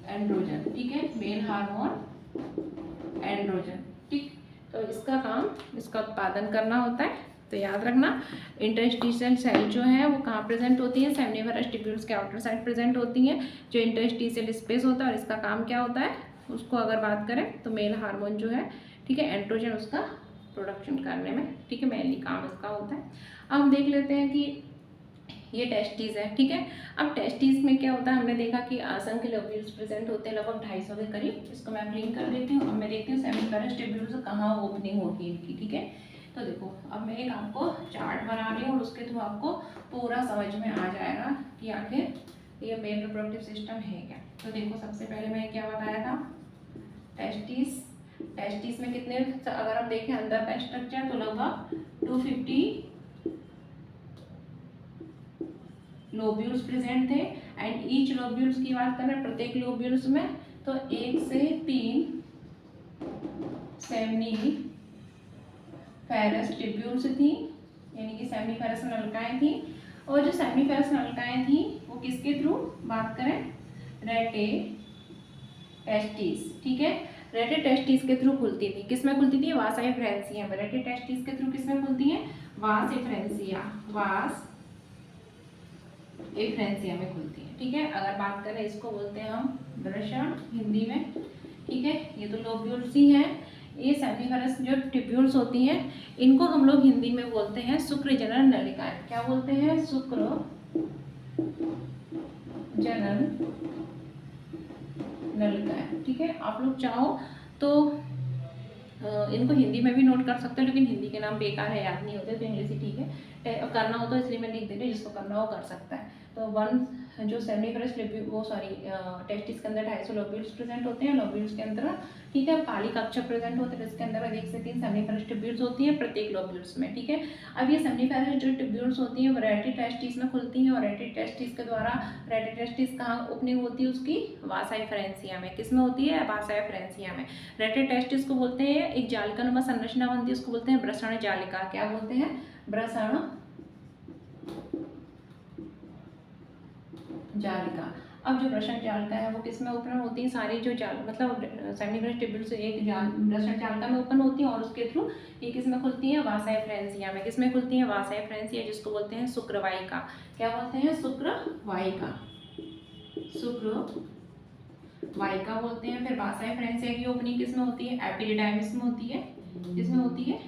एंड्रोजन, ठीक है, मेल हार्मोन एंड्रोजन, ठीक। तो इसका काम, इसका उत्पादन करना होता है। तो याद रखना, इंटरस्टिशियल सेल जो है वो कहाँ प्रेजेंट होती है, सेमनीफेरस ट्यूब्यूल्स के आउटर साइड प्रेजेंट होती हैं, जो इंटरस्टिशियल स्पेस होता है। और इसका काम क्या होता है, उसको अगर बात करें तो मेल हार्मोन जो है, ठीक है, एंड्रोजन, उसका प्रोडक्शन करने में, ठीक है, मेनली काम इसका होता है। अब हम देख लेते हैं कि ये टेस्टिस है, ठीक है। अब टेस्टिस में क्या होता है, हमने देखा कि असंख्य लोब्यूल्स प्रेजेंट होते हैं, लगभग 250 के करीब। इसको मैं क्लीन कर देती हूँ। अब मैं देखती हूँ सेमनीफेरस ट्यूब्यूल्स कहाँ ओपनिंग होगी इनकी, ठीक है। तो देखो, अब मैं एक आपको चार्ट बना रही हूँ, और उसके थ्रू आपको पूरा समझ में आ जाएगा कि आखिर ये मेल रिप्रोडक्टिव सिस्टम है क्या। तो देखो, सबसे पहले मैंने क्या बताया था, टेस्टिस में कितने, अगर हम देखें अंदर का स्ट्रक्चर, तो लगभग 250 लोब्यूल्स प्रेजेंट थे। एंड ईच लोब्यूल्स की बात करें, प्रत्येक लोब्यूल्स में तो 1 से 3 सेमनीफेरस ट्यूब्यूल्स थी, यानी कि सेमनीफेरस नलिकाएं थी। और जो सेमनीफेरस नलिकाएं थी वो किसके थ्रू बात करें, रेटे टेस्टिस, ठीक है, रेटे टेस्टिस के थ्रू खुलती थी। किस में खुलती थी, वास एफरेंसिया में। रेटे टेस्टिस के थ्रू किस में खुलती है, वास एफरेंसिया में खुलती है, ठीक है। अगर बात करें, इसको बोलते हैं हम वृषण हिंदी में, ठीक है। ये तो लोब्यूल्स ही हैं। ये सेमनीफेरस जो ट्यूब्यूल्स होती हैं, इनको हम लोग हिंदी में बोलते हैं शुक्र जनन नलिकाएं, क्या बोलते हैं, शुक्र जनन नलिका है। ठीक है, आप लोग चाहो तो इनको हिंदी में भी नोट कर सकते हो, लेकिन हिंदी के नाम बेकार है, याद नहीं होते, तो इंग्लिश ही ठीक है। करना हो तो इसलिए मैं लिख दे रही हूँ, जिसको करना हो कर सकता है। तो वन जो सेमिनिफरस वो सॉरी टेस्टिस के अंदर 250 लोब्यूल्स प्रेजेंट होते हैं, लोब्यूल्स के अंदर। ठीक है, काली कक्षा प्रेजेंट होते हैं, जिसके अंदर 1 से 3 सेमिनिफरस ट्यूब्यूल्स होती हैं प्रत्येक लोब्यूल्स में। ठीक है, अब ये सेमिनिफरस जो ट्यूब्यूल्स होती हैं वो रेटी टेस्टिस में खुलती हैं, और रेटी टेस्टिस के द्वारा रेटी टेस्टिस कहाँ ओपनिंग होती है उसकी? वासा एफरेंसिया में। किस में होती है? वासा एफरेंसिया में। रेटी टेस्टिस को बोलते हैं, एक जालिकानुमा संरचना बनती है, उसको बोलते हैं ब्रसण जालिका। क्या बोलते हैं? ब्रसण जालिका। अब जो ब्रसण जालिका है वो किस में ओपन होती है? सारी जो जाल मतलब सेमिनिफरस ट्यूब्यूल से एक ब्रसण जालिका में ओपन होती है, और उसके थ्रू ये किस में खुलती है? वासा एफरेंसिया में। किस में खुलती है? वासा एफरेंसिया, जिसको बोलते हैं शुक्रवाहिका। क्या बोलते हैं? शुक्रवाहिका। शुक्रवाहिका बोलते हैं। फिर वासा एफरेंसिया की ओपनिंग किस में होती है? एपिडिडाइमिस में होती है। किसमें होती है?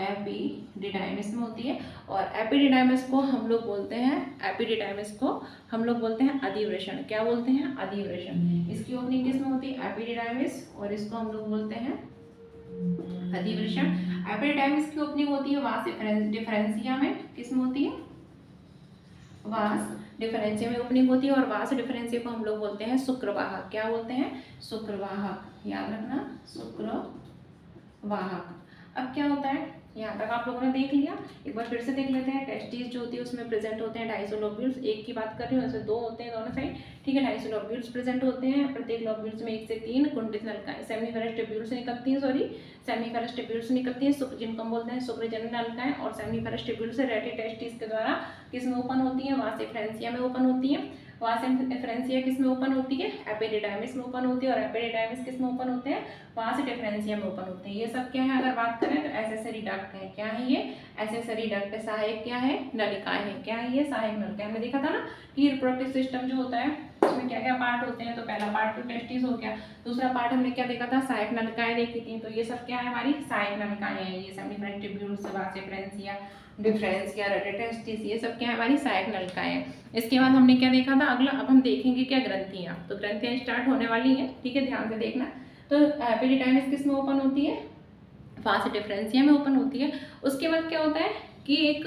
एपिडिडाइमिस में होती है। और एपिडिडाइमिस को हम लोग बोलते हैं अधिवृषण। क्या बोलते हैं? अधिवृषण। इसकी ओपनिंग किस में होती है? एपिडिडाइमिस, और इसको हम लोग बोलते हैं अधिवृषण। एपिडिडाइमिस की ओपनिंग होती है वास डिफरेंसिया में। किस में होती है? वास डिफरेंसिया में ओपनिंग होती है, और वास डिफरेंसिया को हम लोग बोलते हैं शुक्रवाहक। क्या बोलते हैं? शुक्रवाहक। याद रखना, शुक्रवाहक। अब क्या होता है, यहाँ तक आप लोगों ने देख लिया, एक बार फिर से देख लेते हैं। टेस्टिस जो होती है उसमें प्रेजेंट होते हैं 250 लोब्यूल्स। एक की बात कर रही हूँ, ऐसे 2 होते हैं दोनों साइड। ठीक है, 250 लोब्यूल्स प्रेजेंट होते हैं, प्रत्येक लोब्यूल्स में 1 से 3 कुंडलित नलिकाएं सेमिनिफरस ट्यूब्यूल से निकलती हैं, सेमिनिफरस ट्यूब्यूल से निकलती हैं, जिनको हम बोलते हैं शुक्रजनन नलिकाएं। और सेमिनिफरस ट्यूब्यूल से रेटी टेस्टिस के द्वारा किस में ओपन होती है? वास एफरेंसिया में ओपन होती है। वास एफरेंसिया किस में ओपन होती है? एपिडिडाइमिस में ओपन होती है। और एपिडिडाइमिस किस में ओपन होते हैं? वास डिफरेंसिया में ओपन होते हैं। ये सब क्या है अगर बात करें तो एसेसरी डक्ट है। क्या है ये? Accessory duct. सहायक क्या है? नलिकाएं है। क्या है ये? सहायक नलिकाएं। हमने देखा था ना कि रिप्रोडक्टिव सिस्टम जो होता है उसमें क्या क्या पार्ट होते हैं। तो पहला पार्ट तो टेस्टिस हो गया, दूसरा पार्ट हमने क्या देखा था? सहायक नलिकाएं देखी थी। तो ये सब क्या है? हमारी सहायक नलिकाएं हैं। ये सेमिनिफरस ट्यूब्यूल्स, वास डिफरेंसिया, रेटी टेस्टिस, ये सब क्या है? हमारी सहायक नलिकाएं हैं। इसके बाद हमने क्या देखा था? अगला अब हम देखेंगे क्या? ग्रंथियां। तो ग्रंथियां स्टार्ट होने वाली हैं। ठीक है, ध्यान से देखना। तो एपिडिडाइमिस किस में ओपन होती है? वास डिफरेंसिया में ओपन होती है। उसके बाद क्या होता है कि एक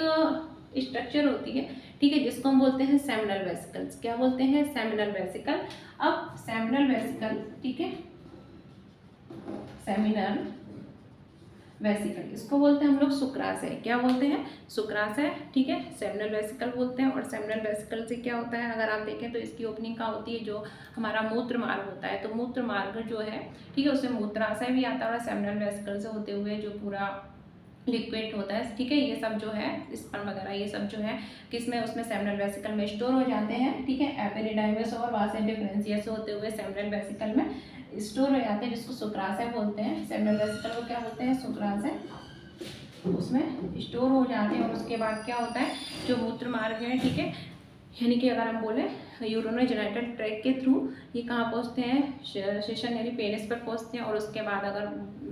स्ट्रक्चर होती है, ठीक है, जिसको हम बोलते हैं सेमिनल वेसिकल्स। क्या बोलते हैं? Seminal vesicle. अब सेमिनल वेसिकल, ठीक है, सेमिनल वेसिकल, इसको बोलते हैं हम लोग शुक्राशय। क्या बोलते हैं? शुक्राशय। ठीक है, सेमिनल वेसिकल बोलते हैं। और सेमिनल वेसिकल से क्या होता है अगर आप देखें तो इसकी ओपनिंग कहाँ होती है? जो हमारा मूत्र मार्ग होता है, तो मूत्र मार्ग जो है, ठीक है, उससे मूत्राशय भी आता है, और सेमिनल वेसिकल से होते हुए जो पूरा लिक्विड होता है, ठीक है, ये सब जो है स्पर्म वगैरह ये सब जो है किसमें? उसमें सेमिनल वेसिकल में स्टोर हो जाते हैं। ठीक है, एपिडिडाइमिस और वास डिफरेंसिया से होते हुए सेमिनल वेसिकल में स्टोर हो जाते हैं, जिसको शुक्राशय बोलते हैं। सेमिनल वेसिकल को क्या बोलते हैं? शुक्राशय। उसमें स्टोर हो जाते हैं। और उसके बाद क्या होता है? जो मूत्र मार्ग है, ठीक है, यानी कि अगर हम बोले यूरिनरी जेनिटल ट्रैक्ट के थ्रू ये कहाँ पहुँचते हैं? सेशन यानी पेनिस पर पहुँचते हैं। और उसके बाद अगर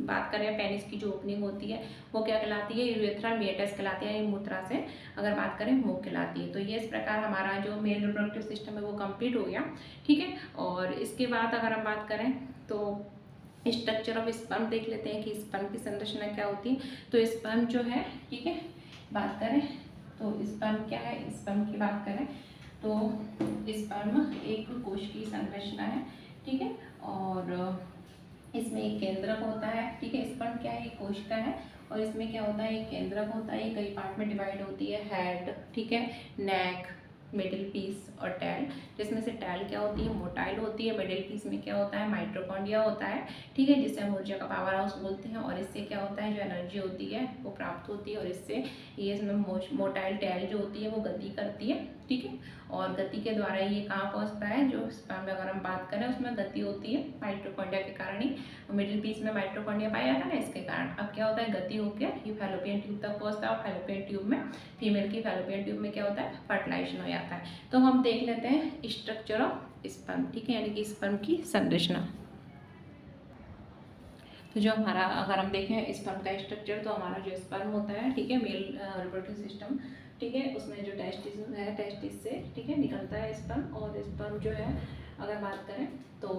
बात करें पेनिस की जो ओपनिंग होती है वो क्या कहलाती है? यूरेथ्रल मेटस कहलाती है, यानी मूत्राशय अगर बात करें मुख कहलाती है। तो ये इस प्रकार हमारा जो मेल रिप्रोडक्टिव सिस्टम है वो कंप्लीट हो गया। ठीक है, और इसके बाद अगर हम बात करें तो स्ट्रक्चर ऑफ स्पर्म देख लेते हैं कि स्पर्म की संरचना क्या होती है। तो स्पर्म जो है, ठीक है, बात करें तो स्पर्म क्या है? स्पर्म की बात करें तो स्पर्म एक कोश की संरचना है। ठीक है, और इसमें एक केंद्रक होता है। ठीक है, स्पर्म क्या है? एक कोशिका है, और इसमें क्या होता है? एक केंद्रक होता है। कई पार्ट में डिवाइड होती है। हेड, ठीक है, नेक, मिडिल पीस और टैल, जिसमें से टैल क्या होती है? मोटाइल होती है। मिडिल पीस में क्या होता है? माइटोकॉन्ड्रिया होता है। ठीक है, जिसे हम ऊर्जा का पावर हाउस बोलते हैं। और इससे क्या होता है? जो एनर्जी होती है वो प्राप्त होती है, और इससे ये इसमें मोटाइल टैल जो होती है वो गति करती है। ठीक है, और गति के द्वारा ये कहाँ पहुँचता है? जो स्पर्म में अगर हम बात करें उसमें गति होती है माइटोकॉन्ड्रिया के कारण ही। मिडिल पीस में माइटोकॉन्ड्रिया पाया जाता है ना, इसके कारण अब क्या होता है? गति होकर ये फैलोपियन ट्यूब तक पहुँचता है। और फैलोपियन ट्यूब में फीमेल की फैलोपियन ट्यूब में क्या होता है? फर्टिलाइजेशन हो जाता है। तो हम देख लेते हैं स्ट्रक्चर ऑफ स्पर्म। ठीक है, यानी कि स्पर्म की संरचना। तो जो हमारा अगर हम देखें स्पर्म का स्ट्रक्चर, तो हमारा जो स्पर्म होता है, ठीक है, मेल रिप्रोडक्टिव सिस्टम, ठीक है, उसमें जो टेस्टिस है, टेस्टिस से, ठीक है, निकलता है स्पर्म। और स्पर्म जो है अगर बात करें तो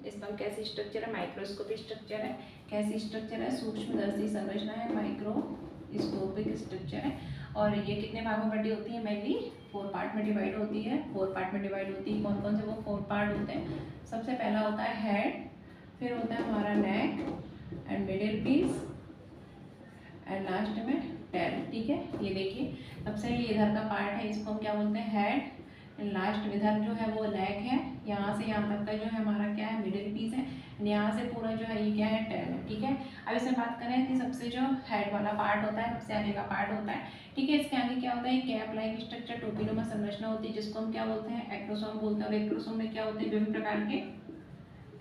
स्पर्म कैसी स्ट्रक्चर है, माइक्रोस्कोपिक स्ट्रक्चर है। कैसी स्ट्रक्चर है, सूक्ष्मदर्शी संरचना है, माइक्रोस्कोपिक स्ट्रक्चर है। और ये कितने भागों में बटी होती है, मेनली 4 पार्ट में डिवाइड होती है। 4 पार्ट में डिवाइड होती है। कौन कौन से वो 4 पार्ट होते हैं? सबसे पहला होता है हेड, फिर होता है हमारा neck and middle piece and last में टेल, ठीक है। ये देखिए सबसे ये इधर का पार्ट है, इसको हम क्या बोलते हैं, हेड। लास्ट इधर जो है वो नेक है, यहाँ से यहाँ तक का जो है हमारा क्या है, मिडिल पीस है। यहाँ से पूरा जो है ये क्या है, टेल है, ठीक है। अब इसमें बात करें कि सबसे जो हेड वाला पार्ट होता है, सबसे आगे का पार्ट होता है, ठीक है। इसके आगे क्या होता है, कैप लाइक स्ट्रक्चर, टोपीनुमा संरचना होती है, जिसको हम क्या बोलते हैं, एक्रोसोम बोलते हैं। और एक्रोसोम में क्या होते हैं, विभिन्न प्रकार के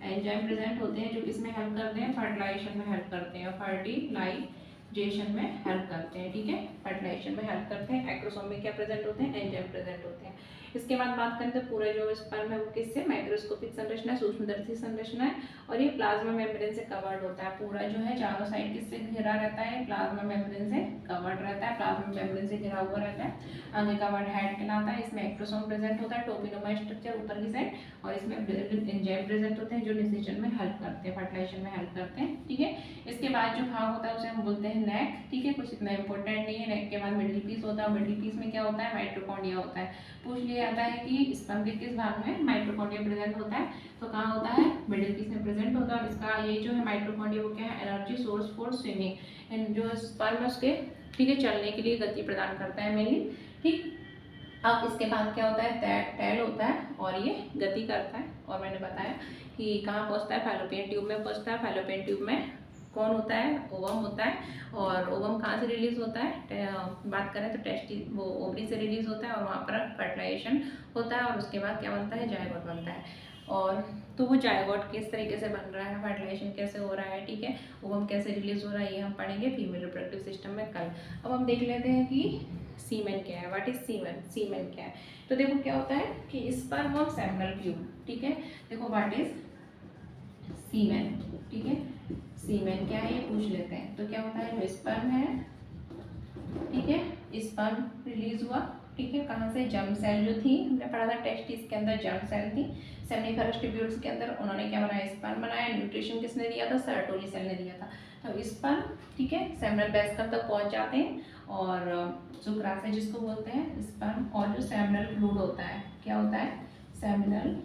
एंजाइम प्रेजेंट होते हैं, जो किसमें हेल्प करते हैं, फर्टिलाइजेशन में हेल्प करते हैं, फर्टिलाइजेशन में हेल्प करते हैं, ठीक है, फर्टिलाइजेशन में हेल्प करते हैं। एक्रोसोम में क्या प्रेजेंट होते हैं, एंजाइम प्रेजेंट होते हैं। इसके बाद बात करें तो पूरा जो स्पर्म है वो किससे, माइक्रोस्कोपिक संरचना है, सूक्ष्मदर्शी संरचना है। और ये प्लाज्मा मेम्ब्रेन से कवर्ड होता है। पूरा जो है चारों साइड किससे घिरा रहता है, प्लाज्मा मेम्ब्रेन से कवर्ड रहता है, प्लाज्मा मेम्ब्रेन से घिरा हुआ रहता है। आगे का वर्ड हेड कहलाता है। इसमें एक्ट्रोसोम प्रेजेंट होता है, टोपिनोमा स्ट्रक्चर ऊपर की साइड, और इसमें एंजाइम प्रेजेंट होते हैं जो निषेचन में हेल्प करते हैं, फर्टिलाइजेशन में हेल्प करते हैं, ठीक है। इसके बाद जो भाग होता है उसे हम बोलते हैं नेक, ठीक है। कुछ इतना इंपॉर्टेंट नहीं है। नेक के बाद मिडिल पीस होता है। मिडिल पीस में क्या होता है, माइटोकॉन्ड्रिया होता है। पूछ लिया जाता है कि स्पर्म के किस भाग में माइटोकॉन्ड्रिया प्रेजेंट होता है, तो कहाँ होता है, मिडिल पीस में प्रेजेंट होता है। और इसका ये जो है माइटोकॉन्ड्रिया वो क्या है, एनर्जी सोर्स फॉर स्विमिंग, जो स्पर्म है उसके, ठीक है, चलने के लिए गति प्रदान करता है मेनली, ठीक। अब इसके बाद क्या होता है, टेल होता है और ये गति करता है। और मैंने बताया कि कहाँ पहुँचता है, फैलोपियन ट्यूब में पहुँचता है। फैलोपियन ट्यूब में कौन होता है, ओवम होता है। और ओवम कहाँ से रिलीज होता है, बात करें तो टेस्टी वो ओवरी से रिलीज होता है, और वहाँ पर फर्टिलाइजेशन होता है। और उसके बाद क्या बनता है, जायगोट बनता है। और तो वो जायगोट किस तरीके से बन रहा है, फर्टिलाइजेशन कैसे हो रहा है, ठीक है, ओवम कैसे रिलीज हो रहा है, ये हम पढ़ेंगे फीमेल रिप्रोडक्टिव सिस्टम में कल। अब हम देख लेते हैं कि सीमेन क्या है, व्हाट इज सीमेन, सीमेन क्या है। तो देखो क्या होता है कि स्पर्म और सेमिनल ट्यूब, ठीक है। देखो व्हाट इज सीमेन, ठीक है, सीमेन क्या है ये पूछ लेते हैं। तो क्या होता है, जो स्पर्म है, ठीक है, स्पर्म रिलीज हुआ, ठीक है, कहाँ से, जर्म सेल जो थी, हमने पढ़ा था टेस्टिस के अंदर जर्म सेल थी, सेमिनिफरस ट्यूब्यूल्स के अंदर उन्होंने क्या बनाया, स्पर्म बनाया। न्यूट्रिशन किसने दिया था, सर्टोली सेल ने दिया था। तो स्पर्म, ठीक है, सेमिनल वेसिकल तक पहुंच जाते हैं, और शुक्राशय जिसको बोलते हैं स्पर्म, और जो सेमिनल फ्लूइड होता है, क्या होता है, सेमिनल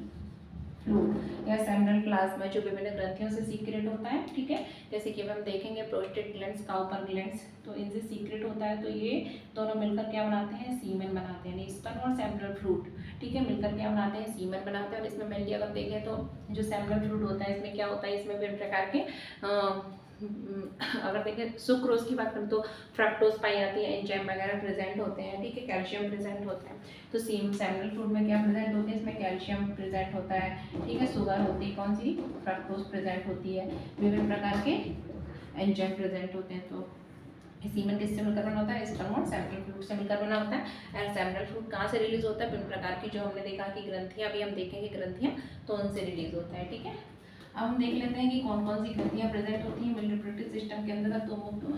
फ्लूइड या सेमिनल प्लाज्मा, जो विभिन्न ग्रंथियों से सीक्रेट होता है, ठीक है। जैसे कि अब हम देखेंगे प्रोस्टेट ग्लैंड्स, काउपर ग्लैंड्स, तो इनसे सीक्रेट होता है। तो ये दोनों मिलकर क्या बनाते हैं, सीमेन बनाते हैं। स्पर्म और सेमिनल फ्लूइड, ठीक है, मिलकर क्या बनाते हैं, सीमेन बनाते हैं। और इसमें मेनली अगर देखें तो जो सेमिनल फ्लूइड होता है, इसमें क्या होता है, इसमें विभिन्न प्रकार के अगर देखें सुक्रोज की बात करें तो फ्रक्टोज पाई जाती है, एंजाइम वगैरह प्रेजेंट होते हैं, ठीक है, कैल्शियम प्रेजेंट होता है। तो सेमिनल फ्लूइड में क्या प्रेजेंट होती है, इसमें कैल्शियम प्रेजेंट होता है, ठीक है, शुगर होती है, कौन सी, फ्रक्टोज प्रेजेंट होती है, विभिन्न प्रकार के एंजाइम प्रेजेंट होते हैं। तो सीमेन किससे मिलकर बना होता है, स्पर्म और सेमिनल फ्लूइड से मिलकर बना होता है। एंड सेमिनल फ्लूइड कहाँ से रिलीज होता है, विभिन्न प्रकार की, जो हमने देखा कि ग्रंथियाँ, अभी हम देखेंगे ग्रंथियाँ, तो उनसे रिलीज होता है, ठीक है। अब हम देख लेते हैं कि कौन कौन सी ग्रंथियाँ प्रेजेंट होती हैं मेल रिप्रोडक्टिव सिस्टम के अंदर। तो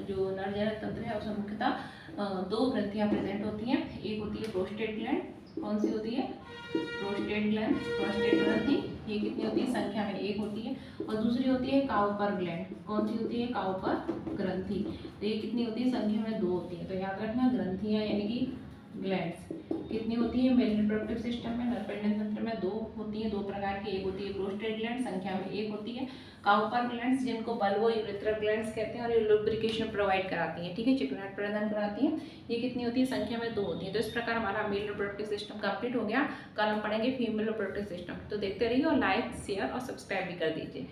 जो नरजनक तंत्र है उसमें मुख्यतः 2 ग्रंथियाँ प्रेजेंट होती हैं। एक होती है प्रोस्टेट ग्लैंड, कौन सी होती है, प्रोस्टेट ग्लैंड, प्रोस्टेट ग्रंथि, ये कितनी होती है, संख्या में 1 होती है। और दूसरी होती है काउपर ग्लैंड, कौन सी होती है, काउपर ग्रंथि, तो ये कितनी होती है, संख्या में 2 होती है। तो याद रखना ग्रंथियाँ यानी कि ग्लैंड्स कितनी होती है मेल रिप्रोडक्टिव सिस्टम में, नरपेंडन तंत्र में 2 होती है, 2 प्रकार की। एक होती है प्रोस्टेट ग्लैंड, संख्या में 1 होती है। काउपर ग्लैंड्स जिनको बल्बो यूरेथ्रल ग्लैंड्स कहते हैं, और ये लुब्रिकेशन प्रोवाइड कराती हैं, ठीक है, चिकनाहट प्रदान कराती हैं। ये कितनी होती है, संख्या में 2 होती है। तो इस प्रकार हमारा मेल रिप्रोडक्टिव सिस्टम कंप्लीट हो गया। कल हम पढ़ेंगे फीमेल रिप्रोडक्टिव सिस्टम। तो देखते रहिए और लाइक, शेयर और सब्सक्राइब भी कर दीजिए।